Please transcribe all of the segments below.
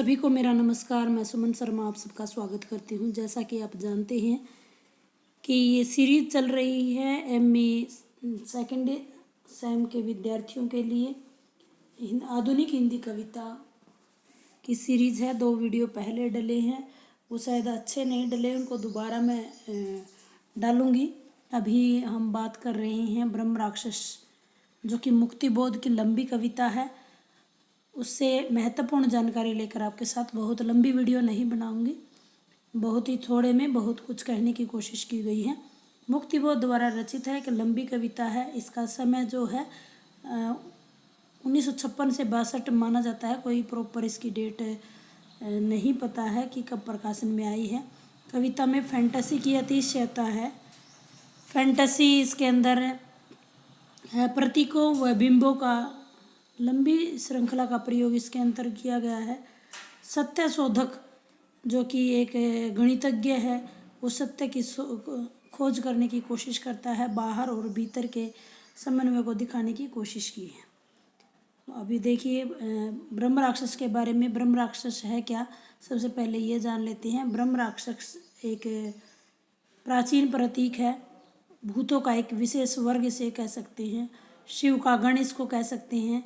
सभी को मेरा नमस्कार। मैं सुमन शर्मा आप सबका स्वागत करती हूँ। जैसा कि आप जानते हैं कि ये सीरीज चल रही है एमए सेकेंड सेम के विद्यार्थियों के लिए आधुनिक हिंदी कविता की सीरीज है। 2 वीडियो पहले डले हैं, वो शायद अच्छे नहीं डले, उनको दोबारा मैं डालूँगी। अभी हम बात कर रहे हैं ब्रह्म राक्षस, जो कि मुक्तिबोध की लंबी कविता है। उससे महत्वपूर्ण जानकारी लेकर आपके साथ बहुत लंबी वीडियो नहीं बनाऊंगी, बहुत ही थोड़े में बहुत कुछ कहने की कोशिश की गई है। मुक्तिबोध द्वारा रचित है, एक लंबी कविता है। इसका समय जो है 1956 से 62 माना जाता है। कोई प्रॉपर इसकी डेट नहीं पता है कि कब प्रकाशन में आई है। कविता में फैंटेसी की अतिशयता है। फैंटेसी इसके अंदर है, प्रतीकों व बिंबों का लंबी श्रृंखला का प्रयोग इसके अंदर किया गया है। सत्य शोधक जो कि एक गणितज्ञ है, वो सत्य की खोज करने की कोशिश करता है। बाहर और भीतर के समन्वय को दिखाने की कोशिश की है। अभी देखिए ब्रह्म राक्षस के बारे में। ब्रह्म राक्षस है क्या, सबसे पहले ये जान लेते हैं। ब्रह्म राक्षस एक प्राचीन प्रतीक है, भूतों का एक विशेष वर्ग से कह सकते हैं। शिव का गण इसको कह सकते हैं।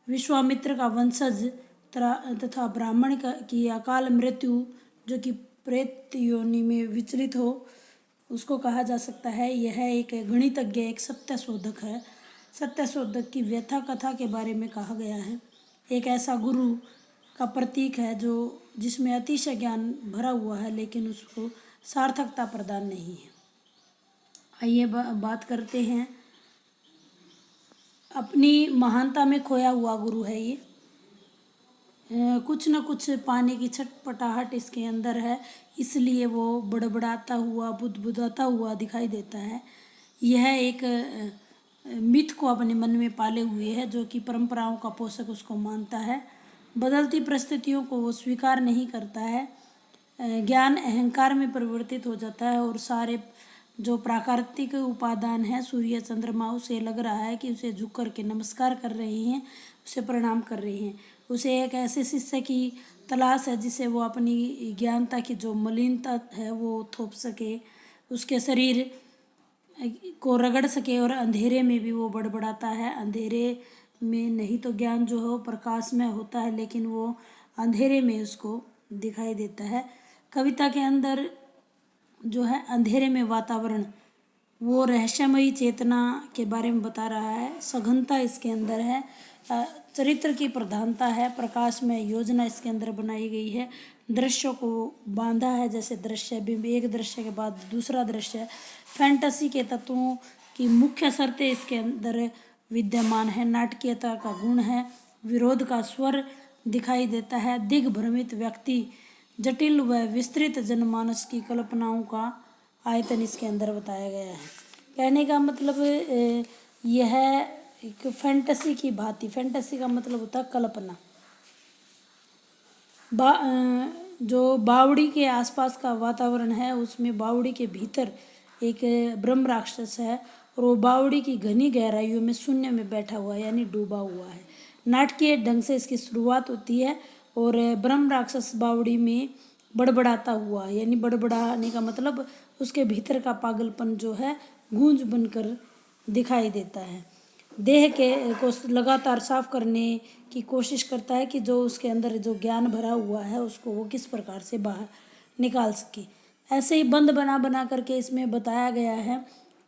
विश्वामित्र का वंशज तथा ब्राह्मण की अकाल मृत्यु जो कि प्रेत योनि में विचलित हो, उसको कहा जा सकता है। यह एक गणितज्ञ, एक सत्य शोधक है। सत्य शोधक की व्यथा कथा के बारे में कहा गया है। एक ऐसा गुरु का प्रतीक है जो जिसमें अतिशय ज्ञान भरा हुआ है, लेकिन उसको सार्थकता प्रदान नहीं है। आइए बात करते हैं। अपनी महानता में खोया हुआ गुरु है ये। कुछ न कुछ पाने की छटपटाहट इसके अंदर है, इसलिए वो बड़बड़ाता हुआ, बुदबुदाता हुआ दिखाई देता है। यह एक मिथ को अपने मन में पाले हुए है, जो कि परंपराओं का पोषक उसको मानता है। बदलती परिस्थितियों को वो स्वीकार नहीं करता है। ज्ञान अहंकार में परिवर्तित हो जाता है और सारे जो प्राकृतिक उपादान है, सूर्य चंद्रमा, उसे लग रहा है कि उसे झुक कर के नमस्कार कर रहे हैं, उसे प्रणाम कर रहे हैं। उसे एक ऐसे शिष्य की तलाश है जिसे वो अपनी ज्ञानता की जो मलिनता है वो थोप सके, उसके शरीर को रगड़ सके। और अंधेरे में भी वो बड़बड़ाता है। अंधेरे में नहीं तो ज्ञान जो है प्रकाश में होता है, लेकिन वो अंधेरे में उसको दिखाई देता है। कविता के अंदर जो है अंधेरे में वातावरण, वो रहस्यमयी चेतना के बारे में बता रहा है। सघनता इसके अंदर है, चरित्र की प्रधानता है, प्रकाश में योजना इसके अंदर बनाई गई है। दृश्यों को बांधा है, जैसे दृश्य बिंब, एक दृश्य के बाद दूसरा दृश्य। फैंटेसी के तत्वों की मुख्य शर्तें इसके अंदर विद्यमान है। नाटकीयता का गुण है, विरोध का स्वर दिखाई देता है। दिग्भ्रमित व्यक्ति, जटिल व विस्तृत जनमानस की कल्पनाओं का आयतन इसके अंदर बताया गया है। कहने का मतलब यह एक फैंटेसी की भांति, फैंटेसी का मतलब होता है कल्पना। जो बावड़ी के आसपास का वातावरण है, उसमें बावड़ी के भीतर एक ब्रह्म राक्षस है और वो बावड़ी की घनी गहराइयों में शून्य में बैठा हुआ है, यानी डूबा हुआ है। नाटकीय ढंग से इसकी शुरुआत होती है और ब्रह्म राक्षस बावड़ी में बड़बड़ाता हुआ, यानी बड़बड़ाने का मतलब उसके भीतर का पागलपन जो है गूंज बनकर दिखाई देता है। देह को लगातार साफ करने की कोशिश करता है कि जो उसके अंदर जो ज्ञान भरा हुआ है उसको वो किस प्रकार से बाहर निकाल सके। ऐसे ही बंद बना बना करके इसमें बताया गया है।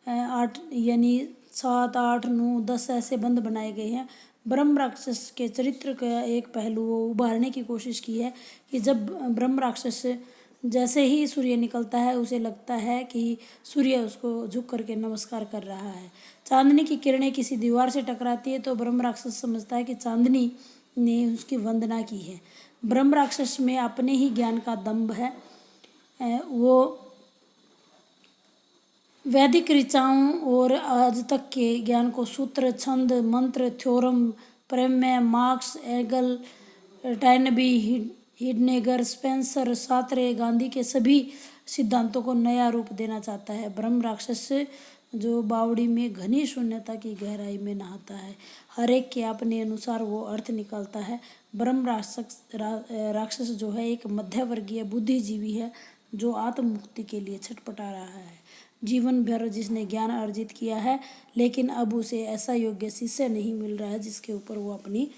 8 यानी 7, 8, 9, 10 ऐसे बंद बनाए गए हैं। ब्रह्म राक्षस के चरित्र का एक पहलू वो उभारने की कोशिश की है कि जब ब्रह्म राक्षस जैसे ही सूर्य निकलता है, उसे लगता है कि सूर्य उसको झुक करके नमस्कार कर रहा है। चांदनी की किरणें किसी दीवार से टकराती है तो ब्रह्म राक्षस समझता है कि चांदनी ने उसकी वंदना की है। ब्रह्म राक्षस में अपने ही ज्ञान का दंभ है। वो वैदिक ऋचाओं और आज तक के ज्ञान को सूत्र, छंद, मंत्र, थ्योरम, प्रमेय, Marx, Hegel, Toynbee, Heidegger, Spencer, Sartre, Gandhi के सभी सिद्धांतों को नया रूप देना चाहता है। ब्रह्म राक्षस जो बावड़ी में घनी शून्यता की गहराई में नहाता है। हर एक के अपने अनुसार वो अर्थ निकालता है। ब्रह्म राक्षस जो है एक मध्यवर्गीय बुद्धिजीवी है जो आत्म मुक्ति के लिए छटपटा रहा है। जीवन भर जिसने ज्ञान अर्जित किया है, लेकिन अब उसे ऐसा योग्य शिष्य नहीं मिल रहा है जिसके ऊपर वो अपनी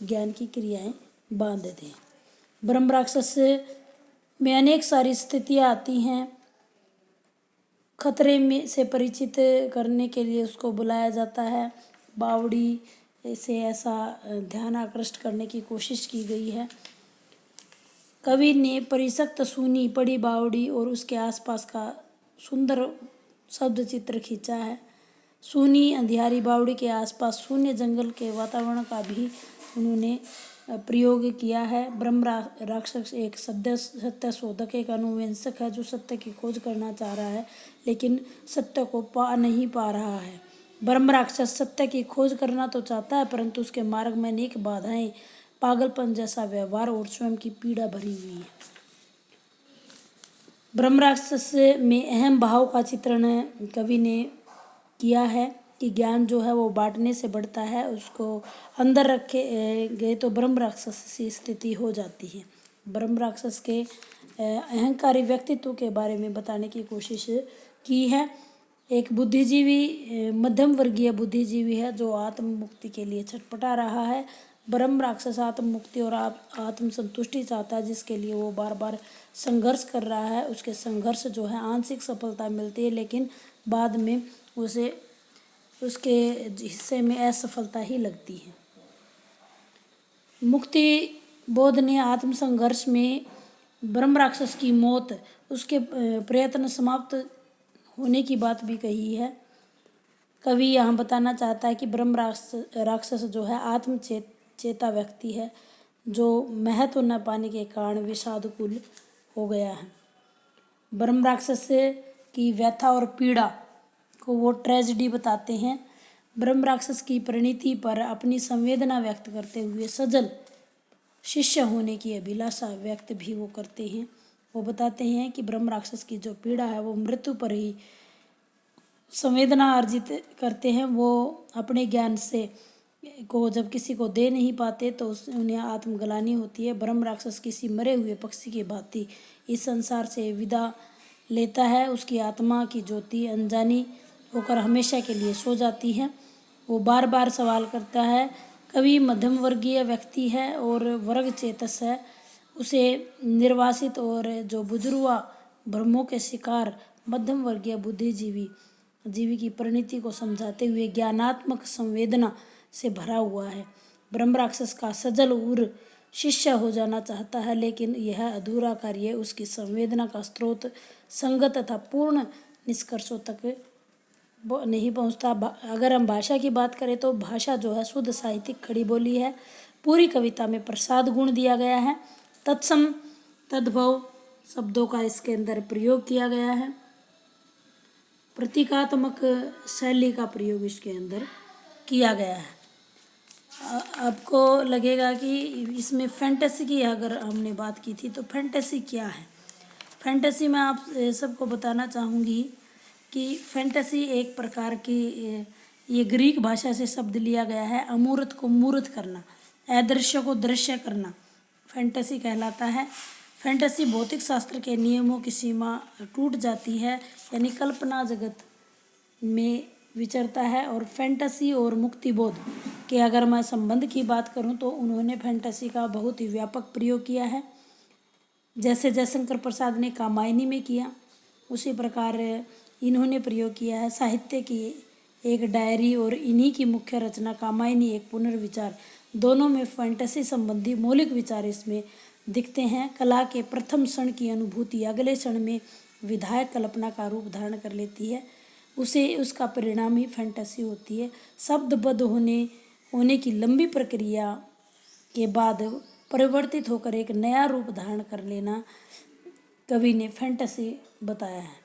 ज्ञान की क्रियाएं बांध दे। ब्रह्म राक्षस में अनेक सारी स्थितियाँ आती हैं। खतरे में से परिचित करने के लिए उसको बुलाया जाता है। बावड़ी से ऐसा ध्यान आकृष्ट करने की कोशिश की गई है। कवि ने परिशक्त सूनी पड़ी बावड़ी और उसके आसपास का सुंदर शब्द चित्र खींचा है। सूनी अंधियारी बावड़ी के आसपास शून्य जंगल के वातावरण का भी उन्होंने प्रयोग किया है। ब्रह्म राक्षस एक सत्य शोधक, एक अनुवेंशक है जो सत्य की खोज करना चाह रहा है, लेकिन सत्य को नहीं पा रहा है। ब्रह्म राक्षस सत्य की खोज करना तो चाहता है, परंतु उसके मार्ग में अनेक बाधाएं, पागलपन जैसा व्यवहार और स्वयं की पीड़ा भरी हुई है। ब्रह्म राक्षस में अहम भाव का चित्रण कवि ने किया है कि ज्ञान जो है वो बांटने से बढ़ता है। उसको अंदर रखे गए तो ब्रह्म राक्षस सी स्थिति हो जाती है। ब्रह्म राक्षस के अहंकारी व्यक्तित्व के बारे में बताने की कोशिश की है। एक बुद्धिजीवी, मध्यम वर्गीय बुद्धिजीवी है जो आत्म मुक्ति के लिए छटपटा रहा है। ब्रह्म राक्षस आत्म मुक्ति और आत्म संतुष्टि चाहता है, जिसके लिए वो बार बार संघर्ष कर रहा है। उसके संघर्ष जो है आंशिक सफलता मिलती है, लेकिन बाद में उसे उसके हिस्से में असफलता ही लगती है। मुक्ति बोध ने आत्म संघर्ष में ब्रह्म राक्षस की मौत, उसके प्रयत्न समाप्त होने की बात भी कही है। कवि यहाँ बताना चाहता है कि ब्रह्म राक्षस जो है आत्म चेता व्यक्ति है जो महत्व न पाने के कारण विषादकुल हो गया है। ब्रह्म राक्षस की व्यथा और पीड़ा को वो ट्रेजेडी बताते हैं। ब्रह्म राक्षस की परिणति पर अपनी संवेदना व्यक्त करते हुए सजल शिष्य होने की अभिलाषा व्यक्त भी वो करते हैं। वो बताते हैं कि ब्रह्म राक्षस की जो पीड़ा है वो मृत्यु पर ही संवेदना अर्जित करते हैं। वो अपने ज्ञान से को जब किसी को दे नहीं पाते तो उन्हें आत्मग्लानि होती है। ब्रह्म राक्षस किसी मरे हुए पक्षी की भांति इस संसार से विदा लेता है। उसकी आत्मा की ज्योति अनजानी होकर हमेशा के लिए सो जाती है। वो बार बार सवाल करता है। कवि मध्यम वर्गीय व्यक्ति है और वर्ग चेतस है। उसे निर्वासित और जो बुजुर्वा भ्रमों के शिकार मध्यम वर्गीय बुद्धिजीवी की परिणति को समझाते हुए ज्ञानात्मक संवेदना से भरा हुआ है। ब्रह्म राक्षस का सजल उर शिष्य हो जाना चाहता है, लेकिन यह अधूरा कार्य उसकी संवेदना का स्रोत संगत तथा पूर्ण निष्कर्षों तक नहीं पहुंचता। अगर हम भाषा की बात करें तो भाषा जो है शुद्ध साहित्यिक खड़ी बोली है। पूरी कविता में प्रसाद गुण दिया गया है। तत्सम तद्भव शब्दों का इसके अंदर प्रयोग किया गया है। प्रतीकात्मक शैली का प्रयोग इसके अंदर किया गया है। आपको लगेगा कि इसमें फैंटेसी की अगर हमने बात की थी तो फैंटेसी क्या है। फैंटेसी में आप सबको बताना चाहूँगी कि फैंटेसी एक प्रकार की, ये ग्रीक भाषा से शब्द लिया गया है। अमूर्त को मूर्त करना, अदृश्य को दृश्य करना फैंटेसी कहलाता है। फैंटेसी भौतिक शास्त्र के नियमों की सीमा टूट जाती है, यानी कल्पना जगत में विचरता है। और फैंटेसी और मुक्तिबोध के अगर मैं संबंध की बात करूं तो उन्होंने फैंटेसी का बहुत ही व्यापक प्रयोग किया है। जैसे जयशंकर प्रसाद ने कामायनी में किया, उसी प्रकार इन्होंने प्रयोग किया है। साहित्य की एक डायरी और इन्हीं की मुख्य रचना कामायनी एक पुनर्विचार, दोनों में फैंटेसी संबंधी मौलिक विचार इसमें दिखते हैं। कला के प्रथम क्षण की अनुभूति अगले क्षण में विधायक कल्पना का रूप धारण कर लेती है। उसका परिणाम ही फैंटेसी होती है। शब्दबद्ध होने की लंबी प्रक्रिया के बाद परिवर्तित होकर एक नया रूप धारण कर लेना कवि ने फैंटेसी बताया है।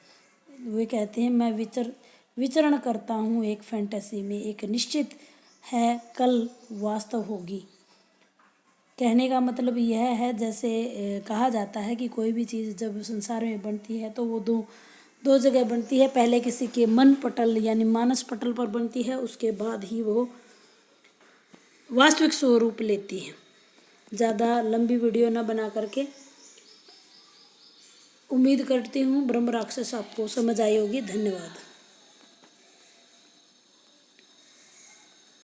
वे कहते हैं, मैं विचरण करता हूँ एक फैंटेसी में, एक निश्चित है कल वास्तव होगी। कहने का मतलब यह है, जैसे कहा जाता है कि कोई भी चीज़ जब संसार में बनती है तो वो दो जगह बनती है, पहले किसी के मन पटल यानी मानस पटल पर बनती है, उसके बाद ही वो वास्तविक स्वरूप लेती है। ज़्यादा लंबी वीडियो ना बना करके उम्मीद करती हूँ ब्रह्म राक्षस आपको समझ आई होगी। धन्यवाद।